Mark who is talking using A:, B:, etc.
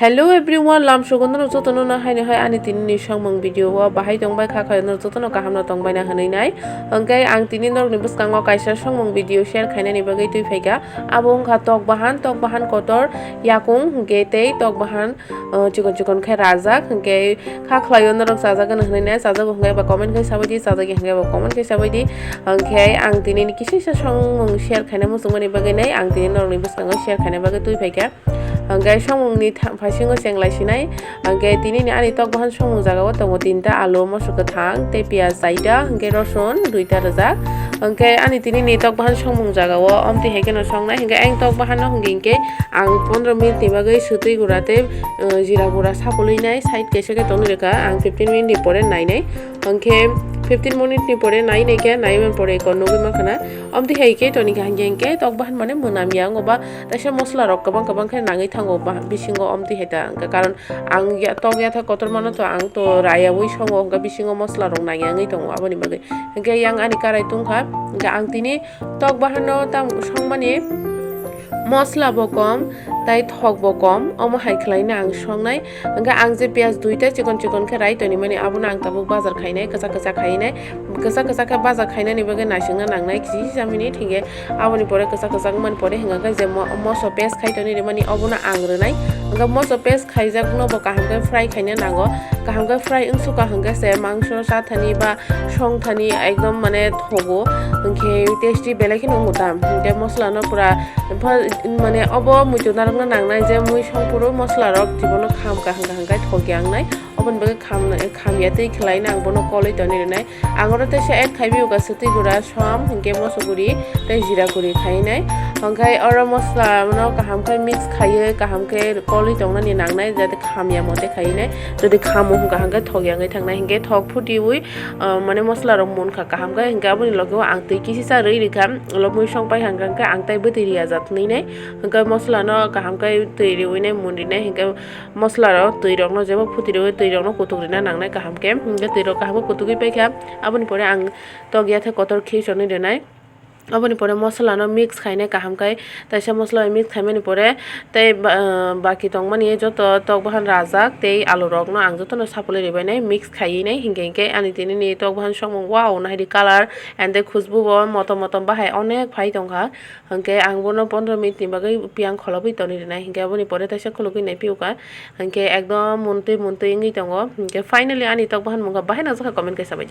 A: Hello everyone, lam sugun no joto no hai na hai ani tin ni songmong video o bahai tongbai kha kha no joto no kaham no tongbai na hanai nai angkai ang tini nok ni buskango kaisa songmong video share khaina ni bagai tui phaiga abo ongkha tok bahan kotor yakung hingke tei tok bahan chikon khai rajak hingke kha khlaio no rok sajagan hanai nai sajago hingke ba comment khai sabai di sajagi hingke ba comment khai sabai di angkai ang tini ni kisisa songmong share khaina musungmani bagai nai ang tini nok ni buskango share khaina bagai tui phaiga angkai songmong ni phasingo senglai sinai angkai tini ni ani tok bahan songmong jagao tongo tinta alu mosur kathang tei piyaj saita angkai rosun duita rajak angkai ani tini ni tok bahan songmong jagao amti hekeno songnai hingke ang tok bahan no hingke ang 15 minute ni bagai sutui gura tei jira gura sapului nai side kesa ke tongni reka ang 15 minute ni pore nainai angkai 15 minute ni pore nai nei ke nai men pore ko nogi makhana amti heike toni hangke tok bahan mane monam yang oba taisa mosla rok kabang khe nangai thango bisingo amti heta karon ang ya tok ya tha kotor mano to ang to raya oi songo ga bisingo mosla rok nangai tongo aboni bagai hingke yang ani karai tungkha ga ang tini tok bahan no tam songmani mosla bo kom tai thok bo kom omo hai khlaina ang songnai angka ang je piyaj duita chikon khe rai toni mani abuna ang tabuk bazar khainai kasa khainai kasa kha bazar khainai ni bagai naisingna nangnai kisi jamini thingge aboni pore kasa man pore hinga ga je moso paste khai toni mani abuna ang rwnai angka moso paste khaijak no bo kaham ke fry khaina nango kaham ke fry ungsu ka hangga se mangso sathani ba songthani ekdom mane thogo hingke tasty belai khino mutam hingke mosla no pura মানে of মুইতো নারংনা নাংনাই যে মুই সম্পুরো মশলা rock জীবন খাম কাহাঙ্গাই ঠগিয়াংনাই অবন বগে খামিয়াতেই খেলাই না আংবনো কলই তনি নাই আগরতে সে add খাইবি ওগা সুতি গুড়া সম হিংকে মসগুড়ি তাই জিরা গুড়ি খাইনাই হংখাই অর মশলা মনো কাহামখাই মিক্স খাইয়ে কাহামকে কলই তংনানি নাংনাই যাতে খামিয়া মতে খাইনাই যদি খামো কাহাঙ্গাই ঠগিয়াঙ্গাই থাংনাই হিংকে ঠগ ফুটি উই মানে মশলা রক মনখা কাহামগাই হিংকে আবনি লগেও আং তৈ কিসিসা রই রিখাম লব মুই সংপাই হাঙ্গাঙ্কা আং তাই বতৈরিয়া জাতনি নাই hingke mosla no kaham kai tui uine mundi nai hingke mosla ro tui rok no jebo phuti ro tui rok no kutuk rina nangnai kaham ke hingke tui rok kaham kutugi paikha aboni pore ang togia the kotor khi choni renai aboni pore mosla no mix khainai kaham kai taisa mosla mix khaimani pore tei baki tongmani joto tok bahan rajak tei alu rok no ang joto no sapului rebai nai mix khaiyi nai hingke ani tini ni tok bahan songmong wow naidi color and the khushbu bo motom bahai onek phai tongkha hingke ang bono 15 minute ni bagai piang kholobui toni renai hingke aboni pore taisa khulogui nai piuka hingke ekdom muntui ngi tongo hingke finally ani tok bahan mungka bahai na jaka comment kaisa bai